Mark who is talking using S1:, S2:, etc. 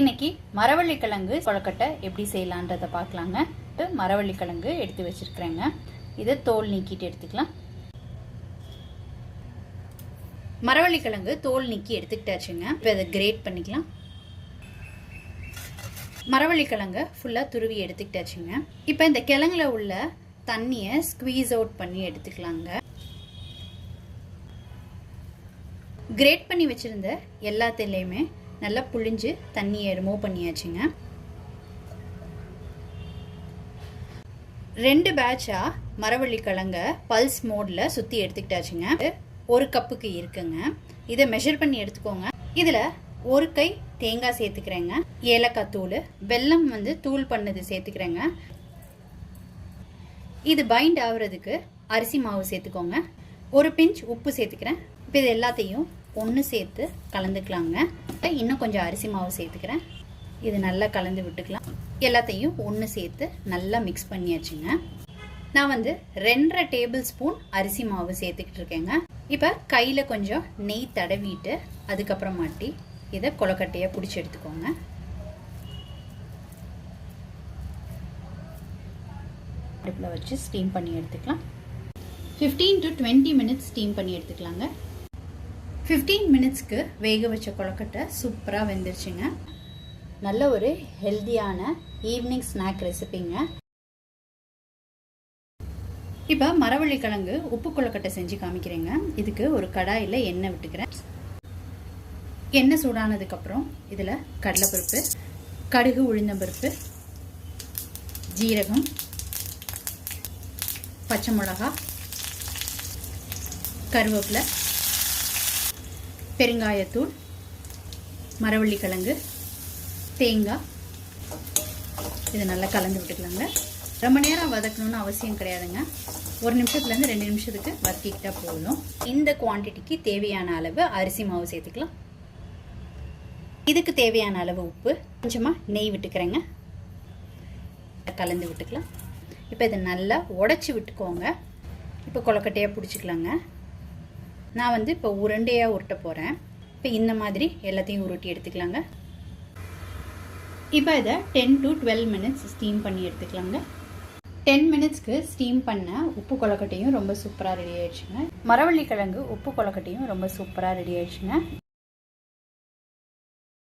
S1: இன்னைக்கு மரவள்ளிக்கிழங்கு கொழுக்கட்டை எப்படி செய்யலான்றதை பார்க்கலாங்க. மரவள்ளிக்கிழங்கு எடுத்து வச்சிருக்கிறேங்க. இதை தோல் நீக்கிட்டு எடுத்துக்கலாம். மரவள்ளிக்கிழங்கு தோல் நீக்கி எடுத்துக்கிட்டாச்சுங்க. இப்போ இதை கிரேட் பண்ணிக்கலாம். மரவள்ளிக்கிழங்கு ஃபுல்லாக துருவி எடுத்துக்கிட்டாச்சுங்க. இப்போ இந்த கிழங்குல உள்ள தண்ணியை ஸ்குவீஸ் அவுட் பண்ணி எடுத்துக்கலாங்க. கிரேட் பண்ணி வச்சிருந்த எல்லாத்துலேயுமே நல்லா புளிஞ்சு தண்ணியை ரிமூவ் பண்ணியாச்சுங்க. 2 பேட்சா மரவள்ளிக்கிழங்க பல்ஸ் மோடில் சுற்றி எடுத்துக்கிட்டாச்சுங்க. 1 கப்புக்கு இருக்குங்க. இதை மெஷர் பண்ணி எடுத்துக்கோங்க. இதில் 1 கை தேங்காய் சேர்த்துக்கிறேங்க. ஏலக்காய் தூள், வெல்லம் தூள் பண்ணது சேர்த்துக்கிறேங்க. இது பைண்ட் ஆகுறதுக்கு அரிசி மாவு சேர்த்துக்கோங்க. 1 பிஞ்ச் உப்பு சேர்த்துக்கிறேன். இப்போ இது எல்லாத்தையும் ஒன்று சேர்த்து கலந்துக்கலாங்க. இன்னும் கொஞ்சம் அரிசி மாவு சேர்த்துக்கிறேன். இது நல்லா கலந்து விட்டுக்கலாம். எல்லாத்தையும் ஒன்று சேர்த்து நல்லா மிக்ஸ் பண்ணியாச்சுங்க. நான் 2.5 டேபிள் ஸ்பூன் அரிசி மாவு சேர்த்துக்கிட்டு இருக்கேங்க. இப்போ கையில் கொஞ்சம் நெய் தடவிட்டு அதுக்கப்புறமாட்டி இதை கொழுக்கட்டையை பிடிச்சி எடுத்துக்கோங்க. அடுப்பில் வச்சு ஸ்டீம் பண்ணி எடுத்துக்கலாம். 15 to 20 மினிட்ஸ் ஸ்டீம் பண்ணி எடுத்துக்கலாங்க. 15 மினிட்ஸ்க்கு வேக வச்ச கொழுக்கட்டை சூப்பராக வெந்துருச்சுங்க. நல்ல ஒரு ஹெல்தியான ஈவினிங் ஸ்நாக் ரெசிபிங்க. இப்போ மரவள்ளிக்கிழங்கு உப்பு கொழுக்கட்டை செஞ்சு காமிக்கிறேங்க. இதுக்கு ஒரு கடாயில் எண்ணெய் விட்டுக்கிறேன். எண்ணெய் சூடானதுக்கப்புறம் இதில் கடலைப்பருப்பு, கடுகு, உளுந்தம்பருப்பு, ஜீரகம், பச்சை மிளகா, கருவேப்பிலை, பெருங்காயத்தூள், மரவள்ளிக்கிழங்கு, தேங்காய், இதை நல்லா கலந்து விட்டுக்கலாங்க. ரொம்ப நேரம் வதக்கணும்னு அவசியம் கிடையாதுங்க. 1 நிமிஷத்துலேருந்து 2 நிமிஷத்துக்கு வதக்கிக்கிட்டால் போதும். இந்த குவான்டிட்டிக்கு தேவையான அளவு அரிசி மாவு சேர்த்துக்கலாம். இதுக்கு தேவையான அளவு உப்பு, கொஞ்சமாக நெய் விட்டுக்கிறேங்க. கலந்து விட்டுக்கலாம். இப்போ இதை நல்லா உடச்சி விட்டுக்கோங்க. இப்போ கொழுக்கட்டையாக பிடிச்சிக்கலாங்க. நான் இப்போ உருண்டையாக உருட்ட போகிறேன். இப்போ இந்த மாதிரி எல்லாத்தையும் உருட்டி எடுத்துக்கலாங்க. இப்போ இதை 10 to 12 மினிட்ஸ் ஸ்டீம் பண்ணி எடுத்துக்கலாங்க. 10 மினிட்ஸ்க்கு ஸ்டீம் பண்ண உப்பு கொழுக்கட்டையும் ரொம்ப சூப்பராக ரெடி ஆயிடுச்சுங்க. மரவள்ளிக்கிழங்கு உப்பு கொழுக்கட்டையும் ரொம்ப சூப்பராக ரெடி ஆயிடுச்சுங்க.